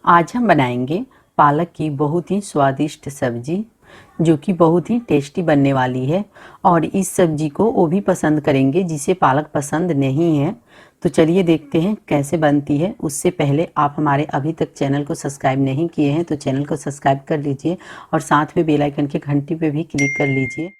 आज हम बनाएंगे पालक की बहुत ही स्वादिष्ट सब्जी जो कि बहुत ही टेस्टी बनने वाली है। और इस सब्जी को वो भी पसंद करेंगे जिसे पालक पसंद नहीं है। तो चलिए देखते हैं कैसे बनती है। उससे पहले आप हमारे अभी तक चैनल को सब्सक्राइब नहीं किए हैं तो चैनल को सब्सक्राइब कर लीजिए और साथ में बेल आइकन की घंटी पे भी क्लिक कर लीजिए।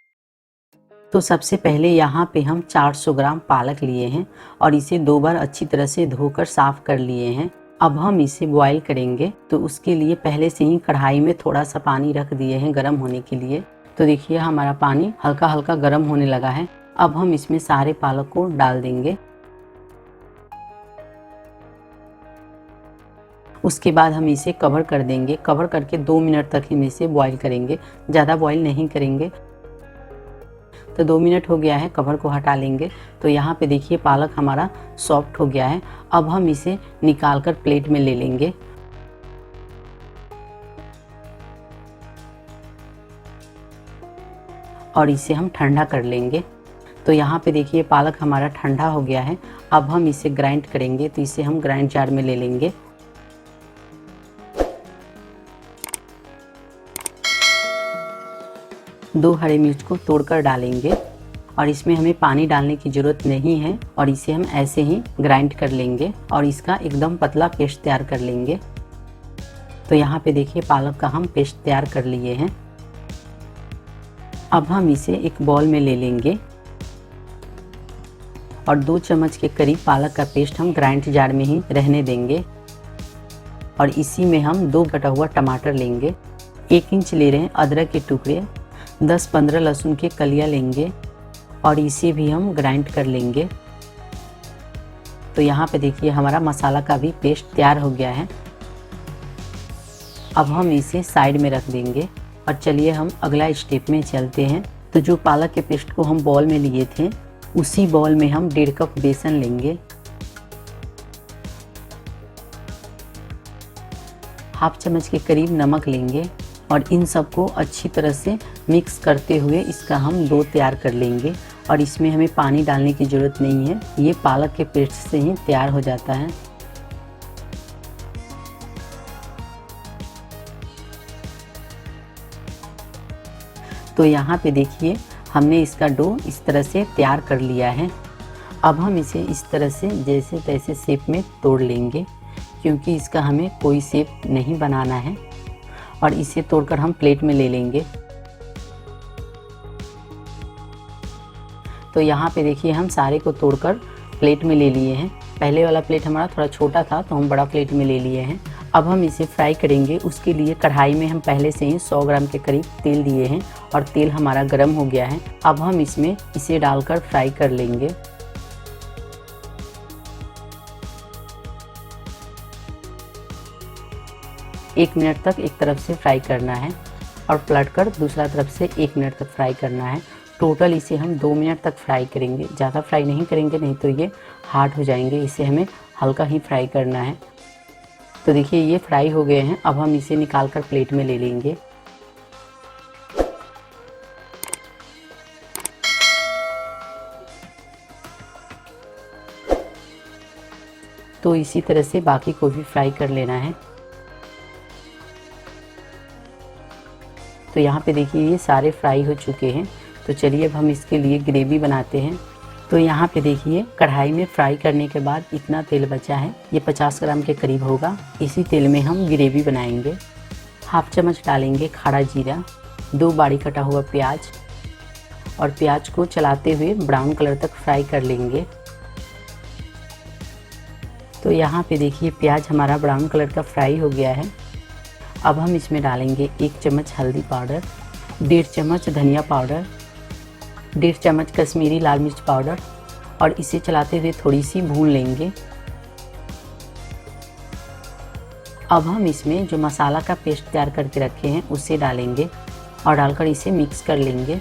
तो सबसे पहले यहाँ पे हम 400 ग्राम पालक लिए हैं और इसे 2 बार अच्छी तरह से धोकर साफ कर लिए हैं। अब हम इसे बॉईल करेंगे तो उसके लिए पहले से ही कढ़ाई में थोड़ा सा पानी रख दिए हैं गर्म होने के लिए। तो देखिए हमारा पानी हल्का हल्का गर्म होने लगा है। अब हम इसमें सारे पालक को डाल देंगे। उसके बाद हम इसे कवर कर देंगे। कवर करके 2 मिनट तक हम इसे बॉईल करेंगे, ज़्यादा बॉईल नहीं करेंगे। तो 2 मिनट हो गया है, कवर को हटा लेंगे। तो यहाँ पे देखिए पालक हमारा सॉफ्ट हो गया है। अब हम इसे निकाल कर प्लेट में ले लेंगे। और इसे हम ठंडा कर लेंगे। तो यहाँ पे देखिए पालक हमारा ठंडा हो गया है। अब हम इसे ग्राइंड करेंगे। तो इसे हम ग्राइंड जार में ले लेंगे। दो हरी मिर्च को तोड़कर डालेंगे और इसमें हमें पानी डालने की ज़रूरत नहीं है और इसे हम ऐसे ही ग्राइंड कर लेंगे और इसका एकदम पतला पेस्ट तैयार कर लेंगे। तो यहाँ पे देखिए पालक का हम पेस्ट तैयार कर लिए हैं। अब हम इसे एक बाउल में ले लेंगे और 2 चम्मच के करीब पालक का पेस्ट हम ग्राइंड जार में ही रहने देंगे। और इसी में हम 2 कटा हुआ टमाटर लेंगे, 1 इंच ले रहे हैं अदरक के टुकड़े, 10-15 लहसुन के कलियां लेंगे और इसे भी हम ग्राइंड कर लेंगे। तो यहाँ पे देखिए हमारा मसाला का भी पेस्ट तैयार हो गया है। अब हम इसे साइड में रख देंगे और चलिए हम अगला स्टेप में चलते हैं। तो जो पालक के पेस्ट को हम बाउल में लिए थे उसी बाउल में हम 1.5 कप बेसन लेंगे, हाफ चम्मच के करीब नमक लेंगे और इन सबको अच्छी तरह से मिक्स करते हुए इसका हम डो तैयार कर लेंगे। और इसमें हमें पानी डालने की ज़रूरत नहीं है, ये पालक के पेस्ट से ही तैयार हो जाता है। तो यहाँ पे देखिए हमने इसका डो इस तरह से तैयार कर लिया है। अब हम इसे इस तरह से जैसे तैसे शेप में तोड़ लेंगे क्योंकि इसका हमें कोई शेप नहीं बनाना है। और इसे तोड़कर हम प्लेट में ले लेंगे। तो यहाँ पे देखिए हम सारे को तोड़कर प्लेट में ले लिए हैं। पहले वाला प्लेट हमारा थोड़ा छोटा था तो हम बड़ा प्लेट में ले लिए हैं। अब हम इसे फ्राई करेंगे। उसके लिए कढ़ाई में हम पहले से ही 100 ग्राम के करीब तेल दिए हैं और तेल हमारा गर्म हो गया है। अब हम इसमें इसे डालकर फ्राई कर लेंगे। एक मिनट तक एक तरफ से फ्राई करना है और पलटकर दूसरा तरफ से 1 मिनट तक फ्राई करना है। टोटल इसे हम 2 मिनट तक फ्राई करेंगे, ज़्यादा फ्राई नहीं करेंगे नहीं तो ये हार्ड हो जाएंगे। इसे हमें हल्का ही फ्राई करना है। तो देखिए ये फ्राई हो गए हैं। अब हम इसे निकाल कर प्लेट में ले लेंगे। तो इसी तरह से बाकी को भी फ्राई कर लेना है। तो यहाँ पे देखिए ये सारे फ्राई हो चुके हैं। तो चलिए अब हम इसके लिए ग्रेवी बनाते हैं। तो यहाँ पे देखिए कढ़ाई में फ्राई करने के बाद इतना तेल बचा है, ये 50 ग्राम के करीब होगा। इसी तेल में हम ग्रेवी बनाएंगे। हाफ चम्मच डालेंगे खड़ा जीरा, 2 बारीक कटा हुआ प्याज और प्याज को चलाते हुए ब्राउन कलर तक फ्राई कर लेंगे। तो यहाँ पे देखिए प्याज हमारा ब्राउन कलर का फ्राई हो गया है। अब हम इसमें डालेंगे 1 चम्मच हल्दी पाउडर, 1.5 चम्मच धनिया पाउडर, 1.5 चम्मच कश्मीरी लाल मिर्च पाउडर और इसे चलाते हुए थोड़ी सी भून लेंगे। अब हम इसमें जो मसाला का पेस्ट तैयार करके रखे हैं उसे डालेंगे और डालकर इसे मिक्स कर लेंगे।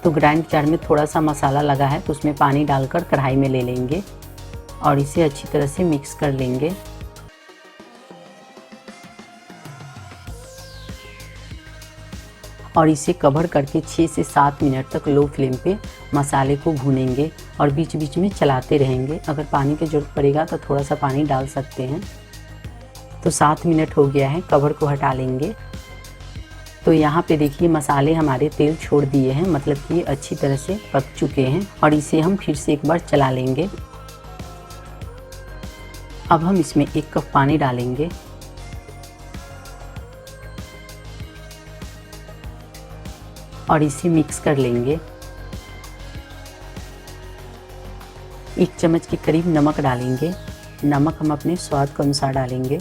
तो ग्राइंड जार में थोड़ा सा मसाला लगा है तो उसमें पानी डालकर कढ़ाई में ले लेंगे और इसे अच्छी तरह से मिक्स कर लेंगे। और इसे कवर करके 6 से 7 मिनट तक लो फ्लेम पे मसाले को भूनेंगे और बीच बीच में चलाते रहेंगे। अगर पानी की ज़रूरत पड़ेगा तो थोड़ा सा पानी डाल सकते हैं। तो 7 मिनट हो गया है, कवर को हटा लेंगे। तो यहाँ पे देखिए मसाले हमारे तेल छोड़ दिए हैं, मतलब कि ये अच्छी तरह से पक चुके हैं और इसे हम फिर से एक बार चला लेंगे। अब हम इसमें 1 कप पानी डालेंगे और इसे मिक्स कर लेंगे। 1 चम्मच के करीब नमक डालेंगे। नमक हम अपने स्वाद के अनुसार डालेंगे।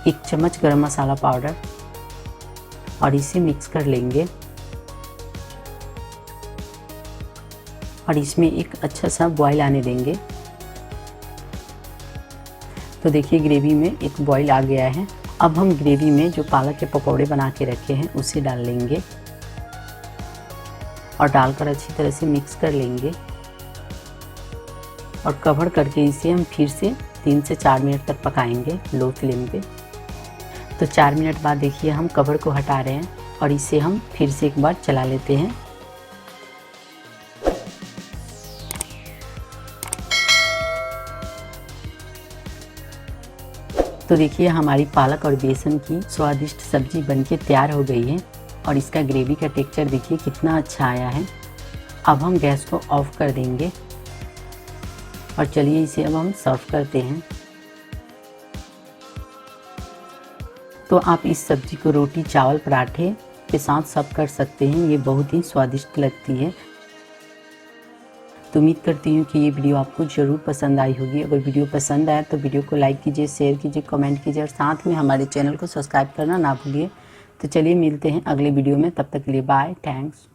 1 चम्मच गरम मसाला पाउडर और इसे मिक्स कर लेंगे और इसमें एक अच्छा सा बॉईल आने देंगे। तो देखिए ग्रेवी में एक बॉईल आ गया है। अब हम ग्रेवी में जो पालक के पकौड़े बना के रखे हैं उसे डाल लेंगे और डालकर अच्छी तरह से मिक्स कर लेंगे और कवर करके इसे हम फिर से 3 से 4 मिनट तक पकाएंगे लो फ्लेम पे। तो 4 मिनट बाद देखिए हम कवर को हटा रहे हैं और इसे हम फिर से एक बार चला लेते हैं। तो देखिए हमारी पालक और बेसन की स्वादिष्ट सब्जी बनके तैयार हो गई है और इसका ग्रेवी का टेक्सचर देखिए कितना अच्छा आया है। अब हम गैस को ऑफ कर देंगे और चलिए इसे अब हम सर्व करते हैं। तो आप इस सब्जी को रोटी, चावल, पराठे के साथ सर्व कर सकते हैं। ये बहुत ही स्वादिष्ट लगती है। तो उम्मीद करती हूँ कि ये वीडियो आपको ज़रूर पसंद आई होगी। अगर वीडियो पसंद आए तो वीडियो को लाइक कीजिए, शेयर कीजिए, कमेंट कीजिए और साथ में हमारे चैनल को सब्सक्राइब करना ना भूलिए। तो चलिए मिलते हैं अगले वीडियो में, तब तक के लिए बाय, थैंक्स।